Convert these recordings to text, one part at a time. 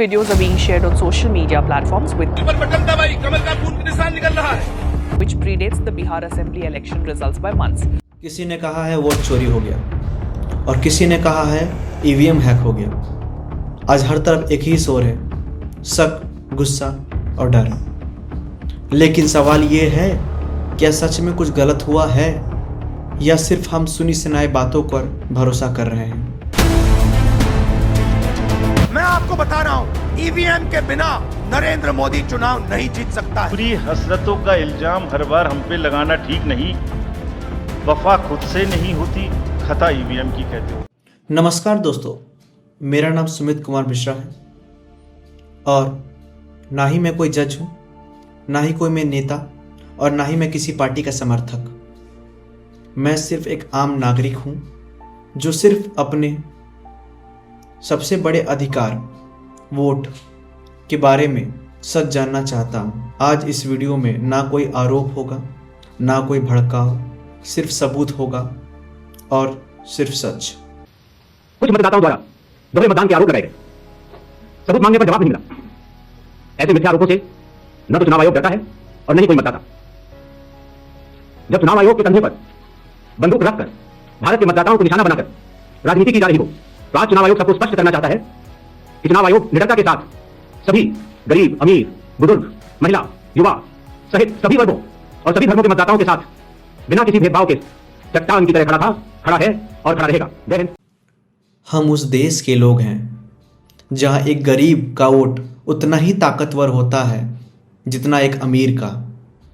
Videos are being shared on social media platforms with button दबाई, कमल का खून का निशान निकल रहा है, which predates the Bihar Assembly election results by months. किसी ने कहा है वोट चोरी हो गया और किसी ने कहा है ईवीएम हैक हो गया। आज हर तरफ एक ही शोर है, शक, गुस्सा और डर। लेकिन सवाल ये है, क्या सच में कुछ गलत हुआ है या सिर्फ हम सुनी सुनाई बातों पर भरोसा कर रहे हैं? मैं आपको बता रहा हूँ, ईवीएम के बिना नरेंद्र मोदी चुनाव नहीं जीत सकता है। पूरी हसरतों का इल्जाम हर बार हम पे लगाना ठीक नहीं। वफा खुद से नहीं होती, खता ईवीएम की कहते हो। नमस्कार दोस्तों, मेरा नाम सुमित कुमार मिश्रा है और ना ही मैं कोई जज हूँ, ना ही कोई मैं नेता और ना ही मैं किसी पार्टी का समर्थक। मैं सिर्फ एक आम नागरिक हूँ जो सिर्फ अपने सबसे बड़े अधिकार वोट के बारे में सच जानना चाहता हूँ। आज इस वीडियो में ना कोई आरोप होगा, ना कोई भड़काव, सिर्फ सबूत होगा और सिर्फ सच। कुछ मतदाताओं द्वारा दोहरे मतदान के आरोप लगाए गए, सबूत मांगने पर जवाब नहीं मिला। ऐसे मिथ्या आरोपों से न तो चुनाव आयोग डरता है और न ही कोई मतदाता। जब चुनाव आयोग के कंधे पर बंदूक रखकर भारत के मतदाताओं को निशाना बनाकर राजनीति की जा रही हो, तो आज चुनाव आयोग सबको स्पष्ट करना चाहता है कि चुनाव आयोग निडरता के साथ सभी गरीब, अमीर, बुजुर्ग, महिला, युवा सहित सभी वर्गों और सभी धर्मों के मतदाताओं के साथ बिना किसी भेदभाव के चट्टान की तरह खड़ा था, खड़ा है और खड़ा रहेगा। जय हिंद। हम उस देश के लोग हैं जहां एक गरीब का वोट उतना ही ताकतवर होता है जितना एक अमीर का,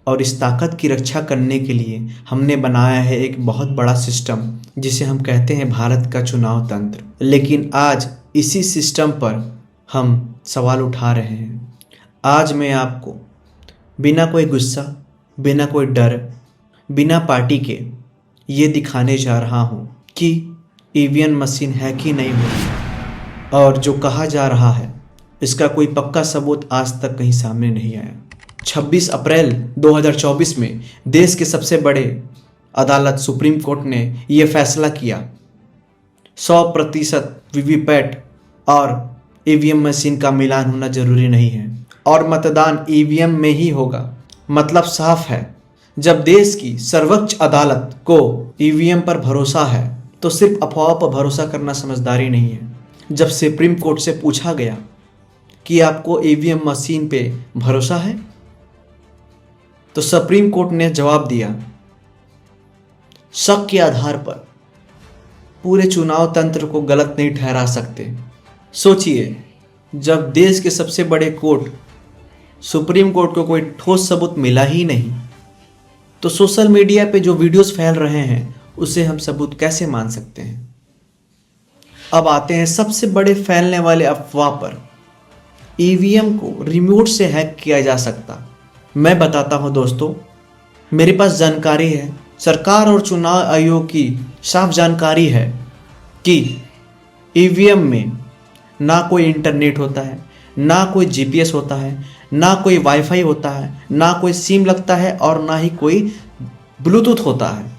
और इस ताकत की रक्षा करने के लिए हमने बनाया है एक बहुत बड़ा सिस्टम जिसे हम कहते हैं भारत का चुनाव तंत्र। लेकिन आज इसी सिस्टम पर हम सवाल उठा रहे हैं। आज मैं आपको बिना कोई गुस्सा, बिना कोई डर, बिना पार्टी के ये दिखाने जा रहा हूँ कि ईवीएम मशीन है कि नहीं हुई, और जो कहा जा रहा है इसका कोई पक्का सबूत आज तक कहीं सामने नहीं आया। 26 अप्रैल 2024 में देश के सबसे बड़े अदालत सुप्रीम कोर्ट ने यह फैसला किया 100% वीवीपैट और ईवीएम मशीन का मिलान होना जरूरी नहीं है और मतदान ईवीएम में ही होगा। मतलब साफ है, जब देश की सर्वोच्च अदालत को ईवीएम पर भरोसा है तो सिर्फ अफवाह पर भरोसा करना समझदारी नहीं है। जब सुप्रीम कोर्ट से पूछा गया कि आपको ईवीएम मशीन पे भरोसा है, तो सुप्रीम कोर्ट ने जवाब दिया, शक के आधार पर पूरे चुनाव तंत्र को गलत नहीं ठहरा सकते। सोचिए, जब देश के सबसे बड़े कोर्ट सुप्रीम कोर्ट को कोई ठोस सबूत मिला ही नहीं, तो सोशल मीडिया पे जो वीडियोस फैल रहे हैं उसे हम सबूत कैसे मान सकते हैं? अब आते हैं सबसे बड़े फैलने वाले अफवाह पर, ईवीएम को रिमोट से हैक किया जा सकता। मैं बताता हूं दोस्तों, मेरे पास जानकारी है, सरकार और चुनाव आयोग की साफ जानकारी है कि ईवीएम में ना कोई इंटरनेट होता है, ना कोई जीपीएस होता है, ना कोई वाईफाई होता है, ना कोई सिम लगता है और ना ही कोई ब्लूटूथ होता है।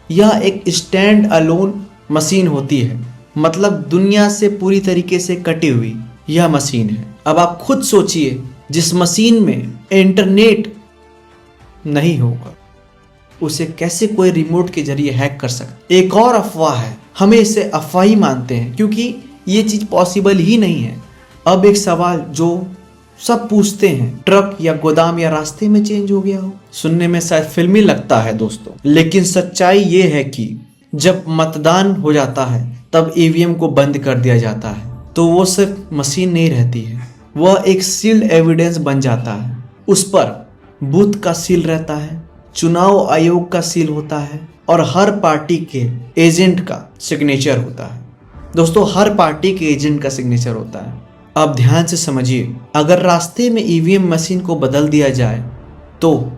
यह एक स्टैंड अलोन मशीन होती है, मतलब दुनिया से पूरी तरीके से कटी हुई यह मशीन है। अब आप खुद सोचिए, जिस मशीन में इंटरनेट नहीं होगा उसे कैसे कोई रिमोट के जरिए हैक कर सकता? एक और अफवाह है, हमें इसे अफवाह ही मानते हैं क्योंकि ये चीज़ पॉसिबल ही नहीं है। अब एक सवाल जो सब पूछते हैं, ट्रक या गोदाम या रास्ते में चेंज हो गया हो? सुनने में शायद फिल्मी लगता है दोस्तों, लेकिन सच्चाई ये है कि जब मतदान हो जाता है तब ईवीएम को बंद कर दिया जाता है, तो वो सिर्फ मशीन नहीं रहती है, वह एक सील्ड एविडेंस बन जाता है। उस पर बूथ का सील रहता है, चुनाव आयोग का सील होता है और हर पार्टी के एजेंट का सिग्नेचर होता है। दोस्तों, हर पार्टी के एजेंट का सिग्नेचर होता है। अब ध्यान से समझिए, अगर रास्ते में ईवीएम मशीन को बदल दिया जाए तो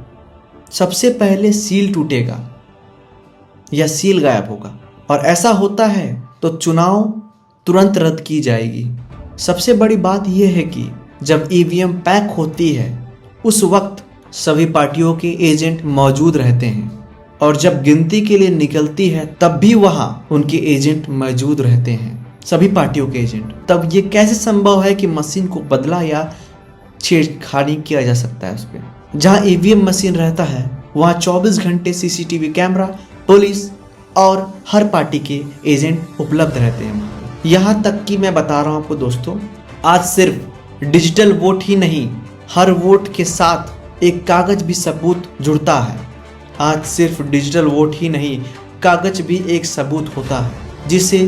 सबसे पहले सील टूटेगा या सील गायब होगा, और ऐसा होता है तो चुनाव तुरंत रद्द की जाएगी। सबसे बड़ी बात यह है कि जब ईवीएम पैक होती है उस वक्त सभी पार्टियों के एजेंट मौजूद रहते हैं, और जब गिनती के लिए निकलती है तब भी वहां उनके एजेंट मौजूद रहते हैं। सभी पार्टियों के एजेंट। तब ये कैसे संभव है कि मशीन को बदला या छेड़खानी किया जा सकता है उस पर? जहाँ ईवीएम मशीन रहता है वहाँ 24 घंटे सीसीटीवी कैमरा, पुलिस और हर पार्टी के एजेंट उपलब्ध रहते हैं। यहाँ तक कि मैं बता रहा हूँ आपको दोस्तों, आज सिर्फ डिजिटल वोट ही नहीं, हर वोट के साथ एक कागज भी सबूत जुड़ता है। आज सिर्फ डिजिटल वोट ही नहीं, कागज भी एक सबूत होता है जिसे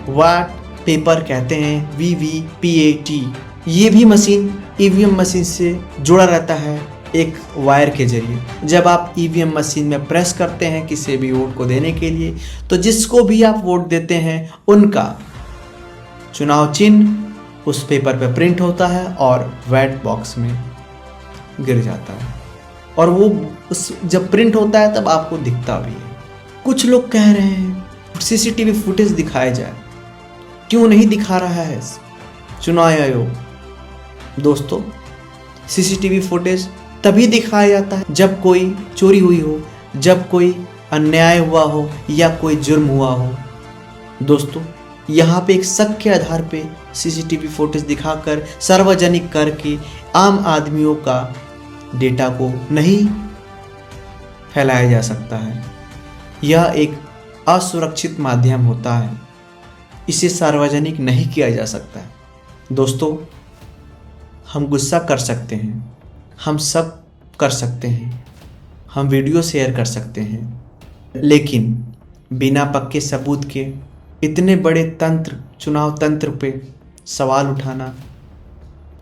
वाट पेपर कहते हैं, VVPAT। ये भी मशीन ईवीएम मशीन से जुड़ा रहता है एक वायर के जरिए। जब आप ईवीएम मशीन में प्रेस करते हैं किसी भी वोट को देने के लिए, तो जिसको भी आप वोट देते हैं उनका चुनाव चिन्ह उस पेपर पे प्रिंट होता है और बैलेट बॉक्स में गिर जाता है, और वो जब प्रिंट होता है तब आपको दिखता भी है। कुछ लोग कह रहे हैं सीसीटीवी फुटेज दिखाया जाए, क्यों नहीं दिखा रहा है चुनाव आयोग? दोस्तों, सीसीटीवी फुटेज तभी दिखाया जाता है जब कोई चोरी हुई हो, जब कोई अन्याय हुआ हो या कोई जुर्म हुआ हो। दोस्तों, यहाँ पे एक शक के आधार पे सीसीटीवी फुटेज दिखाकर सार्वजनिक करके आम आदमियों का डेटा को नहीं फैलाया जा सकता है। यह एक असुरक्षित माध्यम होता है, इसे सार्वजनिक नहीं किया जा सकता है। दोस्तों, हम गुस्सा कर सकते हैं, हम सब कर सकते हैं, हम वीडियो शेयर कर सकते हैं, लेकिन बिना पक्के सबूत के इतने बड़े तंत्र, चुनाव तंत्र पे सवाल उठाना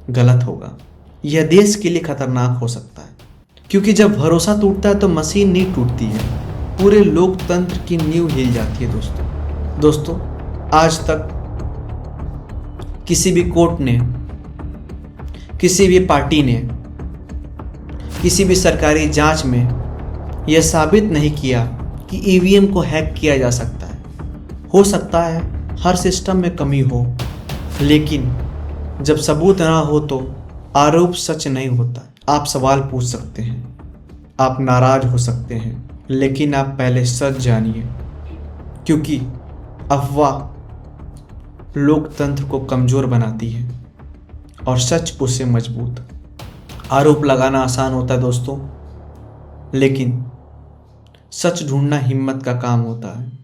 गलत होगा। यह देश के लिए खतरनाक हो सकता है, क्योंकि जब भरोसा टूटता है तो मशीन नहीं टूटती है, पूरे लोकतंत्र की नींव हिल जाती है। दोस्तों, आज तक किसी भी कोर्ट ने, किसी भी पार्टी ने, किसी भी सरकारी जांच में यह साबित नहीं किया कि ईवीएम को हैक किया जा सकता है। हो सकता है हर सिस्टम में कमी हो, लेकिन जब सबूत ना हो तो आरोप सच नहीं होता। आप सवाल पूछ सकते हैं, आप नाराज हो सकते हैं, लेकिन आप पहले सच जानिए, क्योंकि अफवाह लोकतंत्र को कमज़ोर बनाती है और सच उसे मजबूत। आरोप लगाना आसान होता है दोस्तों, लेकिन सच ढूंढना हिम्मत का काम होता है।